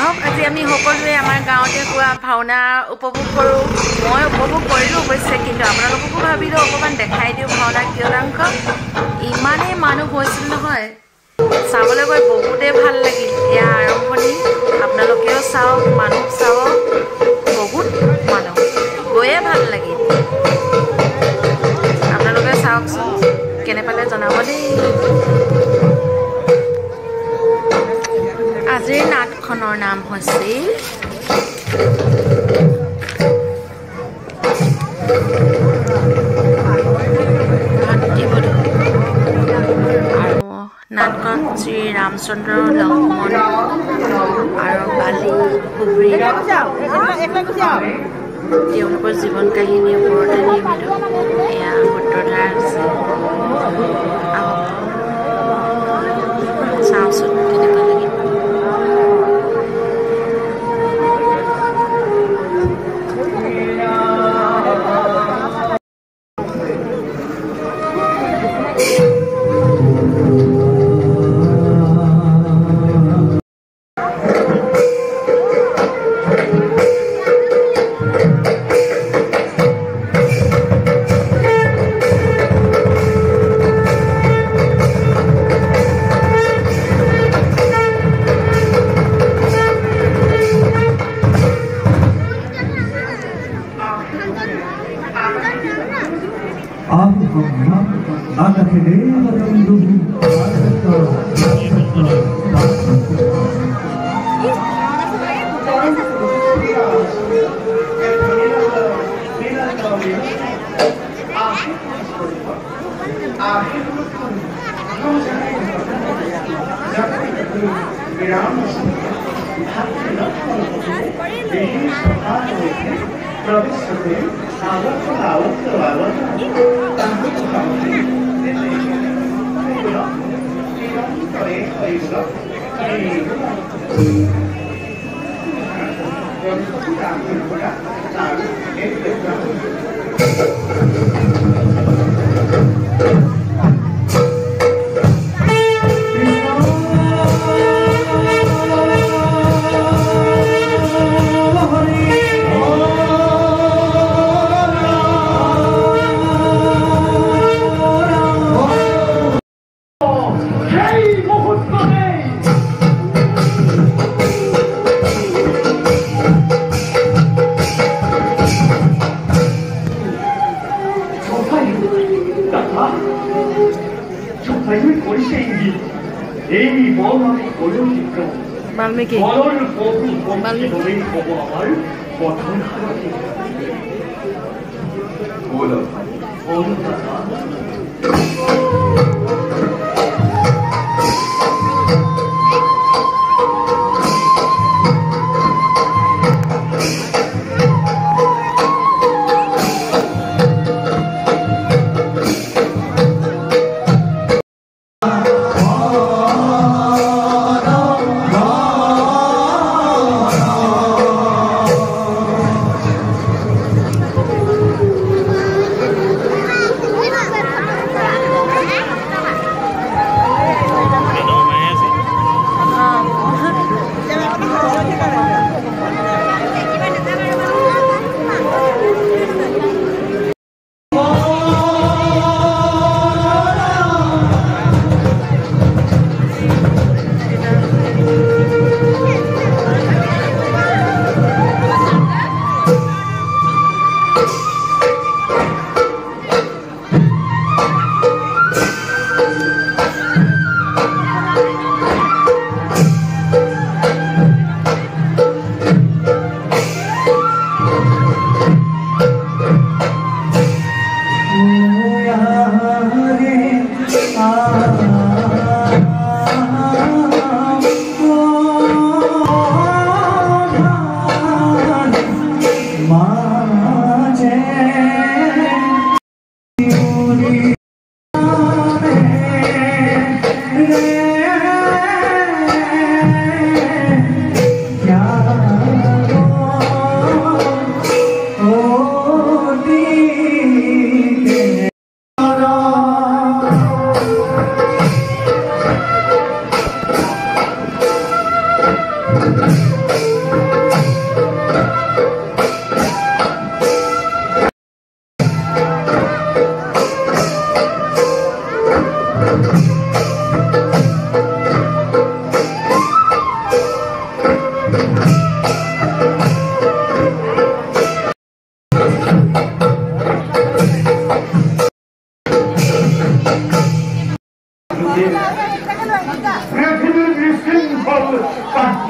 আহক আজি আমি সকলোৱে আমাৰ গাঁৱতে হোৱা ভাওনা উপভোগ কৰোঁ। মই উপভোগ কৰিলোঁ অৱশ্যে, কিন্তু আপোনালোককো ভাবিলোঁ অকণমান দেখাই দিওঁ ভাওনা কিয়দাংশ। ইমানেই মানুহ হৈছিল নহয়, চাবলৈ গৈ বহুতেই ভাল লাগিল। এয়া আৰম্ভণি, আপোনালোকেও চাওক, মানুহ চাওক, বহুত মানুহ, গৈয়ে ভাল লাগিল। আপোনালোকে চাওকচোন, কেনে পালে জনাব দেই। আজিৰ নাটখনৰ নাম হৈছিল ভাতৃবধূ, আৰু নাটকত শ্ৰী ৰামচন্দ্ৰ, লক্ষ্মণ আৰু বালি সুগ্ৰীৱ তেওঁলোকৰ জীৱন কাহিনীৰ ওপৰতে নিৰ্মিত। এয়া সূত্ৰধাৰ আছে, চাওঁচোন কেনেকুৱা লাগে। বাল্মীকি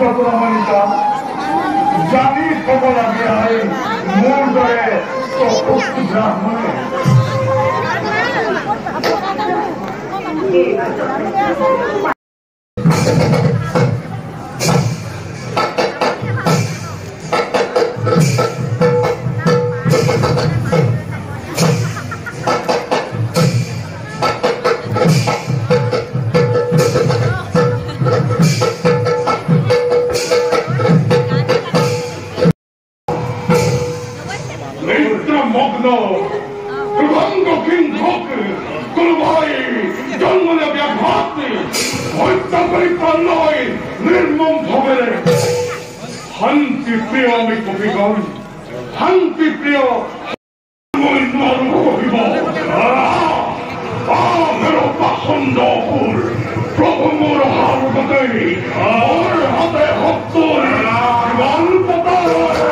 চতুৰামণিকা জানি কব লাগে আই মোৰ দৰে ব্ৰাহ্মণে শান্তি প্ৰিয় আমি কবিগণ শান্তি প্ৰিয় মই নোৱাৰো কহিব मेरो পাচন্দ ফুল প্ৰভু মোৰ হাততে মোৰ হাতে শক্তৰ জীৱন পতাৰ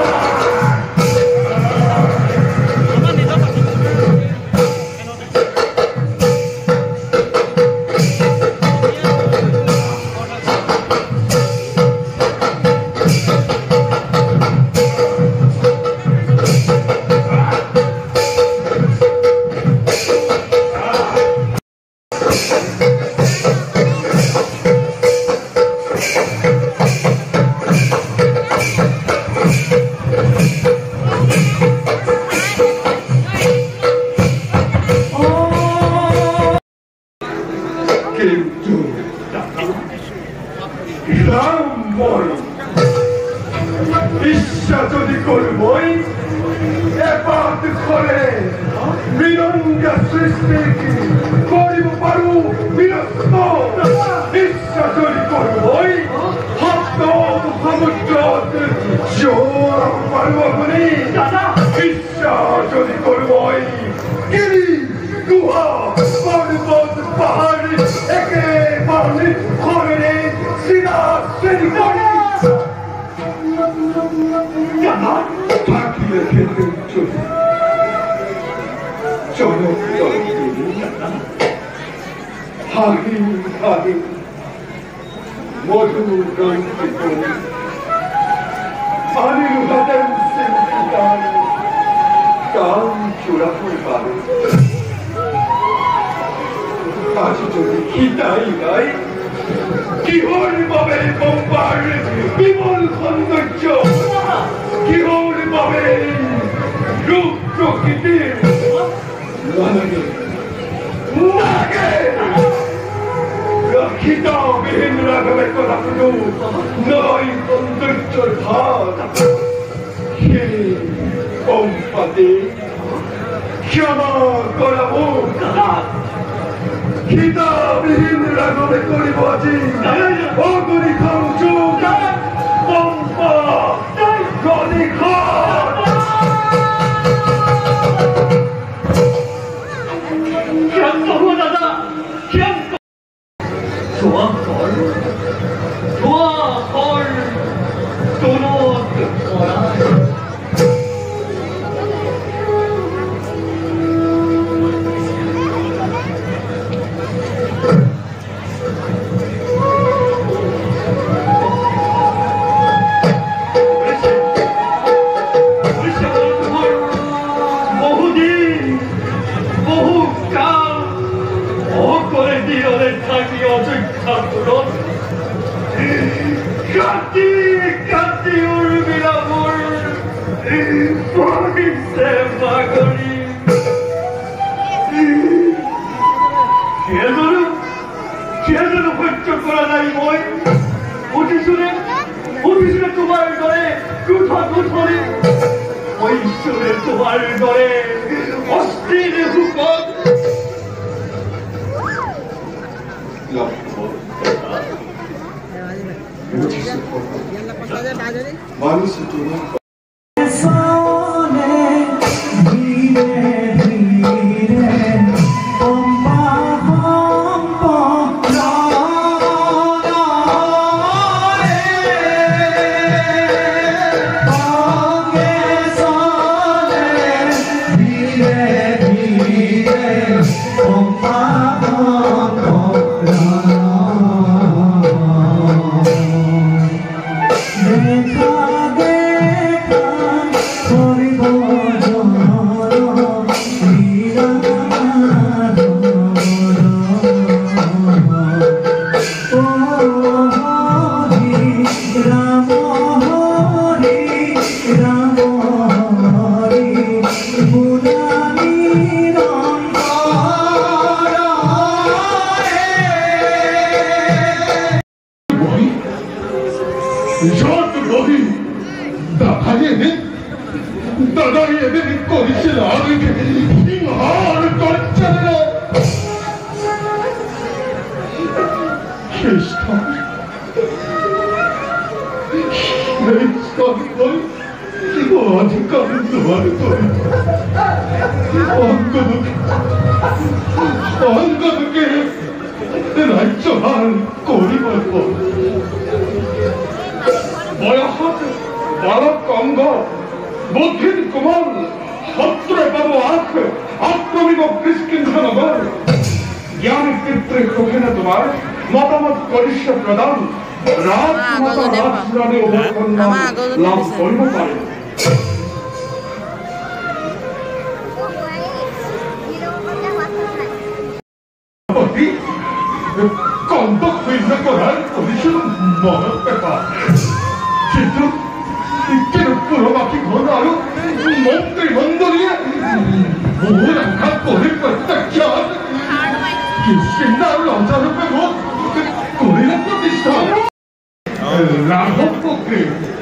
ইচ্ছা যদি করবই এপাত করে বিরঙ্গা সৃষ্টি করিব পারু বিরক্ত ইচ্ছা যদি করবই হস্ত সমুদ্র জোর পারু আপনি ইচ্ছা যদি করবই গিরি গুহা পর্বত পাহাড় একেবারে খরে সিনা শ্রেণী করি থাকিলে খেতে চলো হাহি হাহি মধু রঞ্জিত আনিল হাতের সিদ্ধান কাম চূড়া পাবে আজ যদি খিতাই নাই কিহর পাবে পম্পার বিমল সৌন্দর্য কিহর পাবে রূপ প্রকৃতির রাখিতাবিহীন রাঘবে করা শুধু নয় সৌন্দর্যর ভাত হে পম্পাতে ক্ষমা করাবো খিতাবিহীন রাঘবে করিব আজি অগণি খাউচ পম্পা গণি খাট ক্ষান্ত হো দাদা ক্ষান্ত দোয়া কর তোরত পড়ায় কাটি উর্মিলা মোর পবিত্রে মাগরি কেজন সহ্য করা নাই মই উঠিছিলে তোমার দরে কুঠা কুঠরি ঐশ্বরে তোমার দরে অস্থির হুকম মানুষ 저 너희 나가리 애들이 거리질 않으게 잉하를 거렸잖아. Krishna, 어디까지 너를 언거든게 날 저한 꼬리 걸고 뭐야 말할 건가 못한 그만 헛들에 바보 악범이고 비스킨 하나가 यानी पितृ कोहेना तुम्हारे मतामत परिश्रम प्रदान रात माता रात सुराने उभरना लाभ कोई न पाए अभी कौन तो कोई न कोई परिश्रम मानव पेटा चित्र इतने पूरा बाकी घोड़ा आयो मंत्री मंदरिये वो रंगा कोई प्रत्यक्ष 신나를 어쩌는 빼고 고리는 또 비슷하고 라고 뽑기